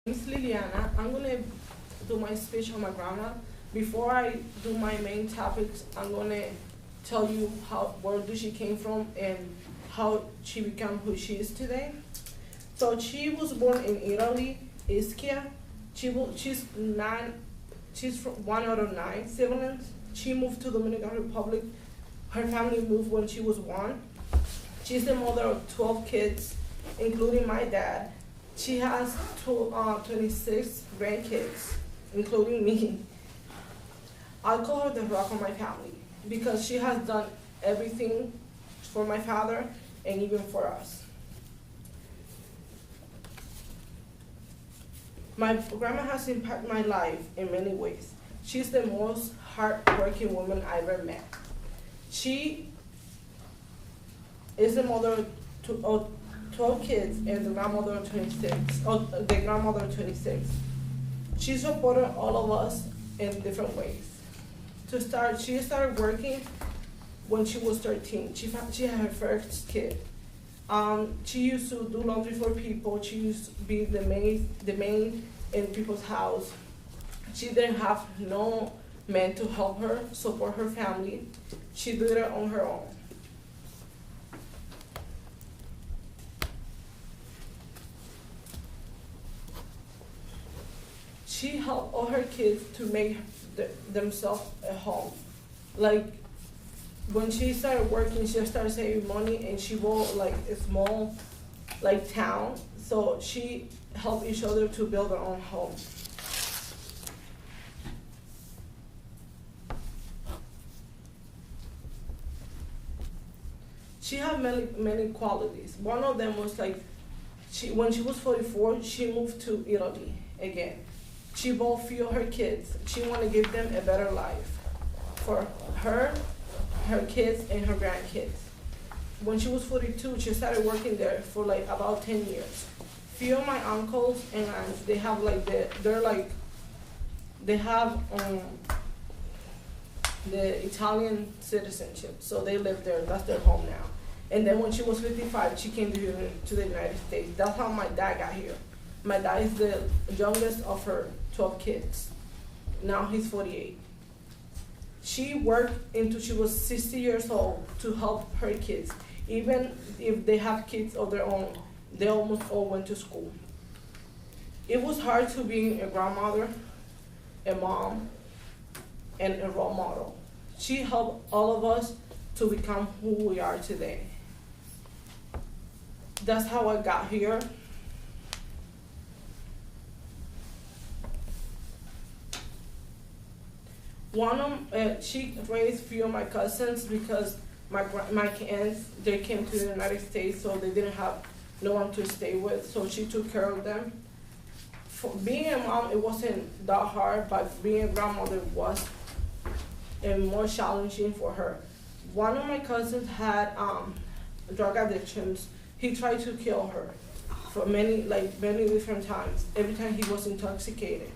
Miss Liliana. I'm gonna do my speech on my grandma. Before I do my main topics, I'm gonna tell you where she came from and how she became who she is today. So she was born in Italy, Ischia. She's from one out of 9 siblings. She moved to Dominican Republic. Her family moved when she was 1. She's the mother of 12 kids, including my dad. She has 26 grandkids, including me. I call her the rock of my family because she has done everything for my father and even for us. My grandma has impacted my life in many ways. She's the most hardworking woman I ever met. She is the mother of 12 kids and the grandmother of 26. She supported all of us in different ways. She started working when she was 13. She had her first kid. She used to do laundry for people. She used to be the maid in people's house. She didn't have no man to help her, support her family. She did it on her own. She helped all her kids to make themselves a home. Like, when she started working, she started saving money, and she bought like a small town. So she helped each other to build their own home. She had many qualities. One of them was when she was 44, she moved to Italy again. She bought few of her kids. She wanted to give them a better life for her kids, and her grandkids. When she was 42, she started working there for about 10 years. Few of my uncles and aunts, they have the Italian citizenship, so they live there. That's their home now. And then when she was 55, she came to the United States. That's how my dad got here. My dad is the youngest of her 12 kids. Now he's 48. She worked until she was 60 years old to help her kids. Even if they have kids of their own, they almost all went to school. It was hard to be a grandmother, a mom, and a role model. She helped all of us to become who we are today. That's how I got here. She raised few of my cousins because my aunts, they came to the United States, so they didn't have no one to stay with, so she took care of them. For being a mom, it wasn't that hard, but being a grandmother was more challenging for her. One of my cousins had drug addictions. He tried to kill her for many different times, every time he was intoxicated.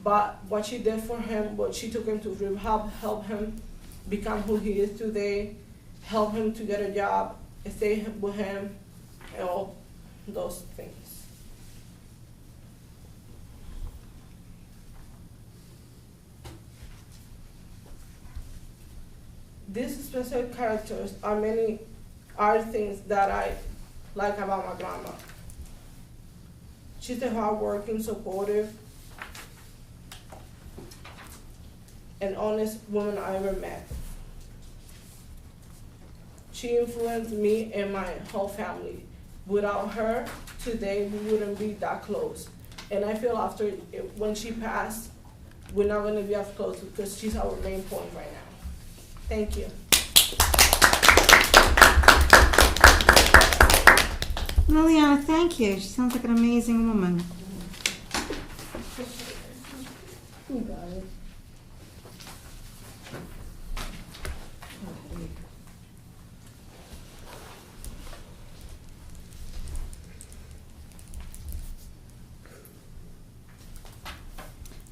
But what she did for him, she took him to rehab, helped him become who he is today, helped him to get a job, stay with him, and all those things. These special characters are things that I like about my grandma. She's a hardworking, supportive, and honest woman I ever met. She influenced me and my whole family. Without her, today we wouldn't be that close. And I feel when she passed, we're not gonna be as close because she's our main point right now. Thank you. Liliana, thank you. She sounds like an amazing woman. You got it.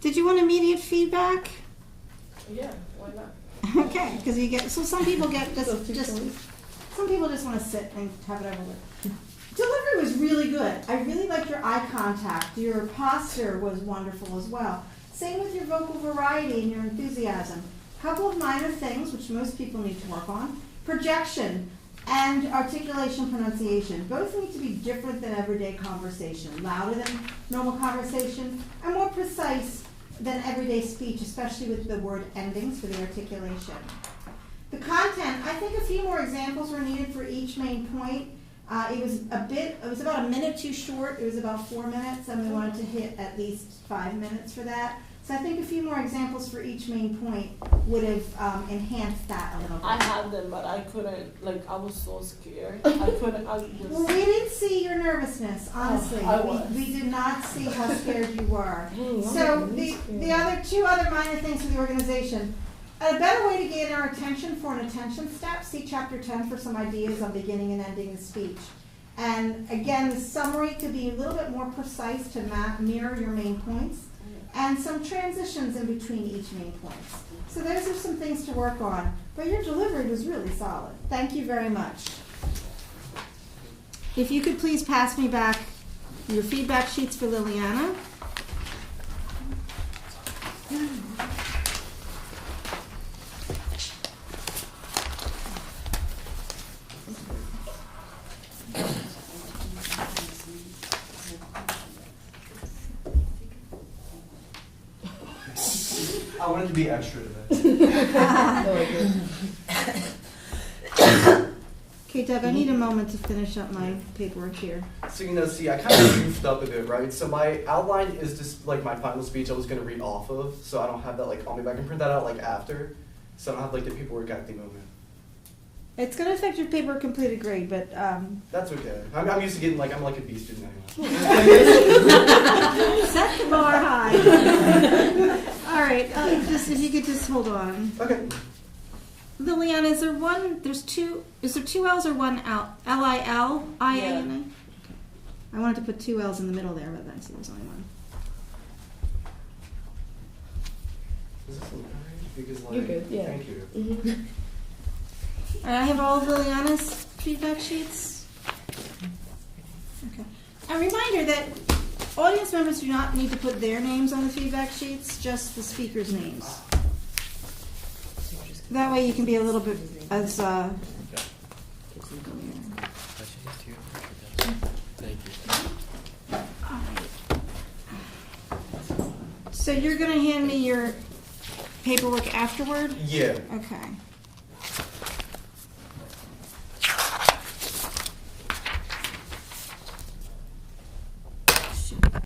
Did you want immediate feedback? Yeah, why not? Okay, because some people just some people just want to sit and have it over with. Delivery was really good. I really liked your eye contact. Your posture was wonderful as well. Same with your vocal variety and your enthusiasm. Couple of minor things, which most people need to work on. Projection and articulation pronunciation. Both need to be different than everyday conversation. Louder than normal conversation and more precise than everyday speech, especially with the word endings for the articulation. The content, I think a few more examples were needed for each main point. It was about a minute too short. It was about 4 minutes, and we wanted to hit at least 5 minutes for that. So I think a few more examples for each main point would have enhanced that a little bit. I had them, but I couldn't, like, I was so scared. I couldn't, I just... Well, we didn't see your nervousness, honestly. I was. We did not see how scared you were. So the two other minor things for the organization. A better way to gain our attention for an attention step, see Chapter 10 for some ideas on beginning and ending the speech. And again, the summary could be a little bit more precise to mirror your main points, and some transitions in between each main points. So those are some things to work on. But your delivery was really solid. Thank you very much. If you could please pass me back your feedback sheets for Liliana. I wanted to be extra today. Okay, Doug, I need a moment to finish up my paperwork here. So, see, I kind of goofed up a bit, right? So my outline is just, like, my final speech I was going to read off of, so I don't have that, like, on me, but I can print that out, like, after, so I don't have, like, the paperwork at the moment. It's going to affect your paper completed grade, but... That's okay. I'm used to getting, like, I'm like a B student anyway. Set the bar high. All right, just if you could just hold on. Okay. Liliana, is there two L's or one L? L-I-L-I-A-N-A? Okay. I wanted to put two L's in the middle there, but I see there's only one. Is this okay? Because, like, You're good, yeah. Thank you. Mm-hmm. All right, I have all of Liliana's feedback sheets. Okay. A reminder that audience members do not need to put their names on the feedback sheets, just the speakers' names. That way you can be a little bit as... Thank you. All right. So you're going to hand me your paperwork afterward? Yeah. Okay.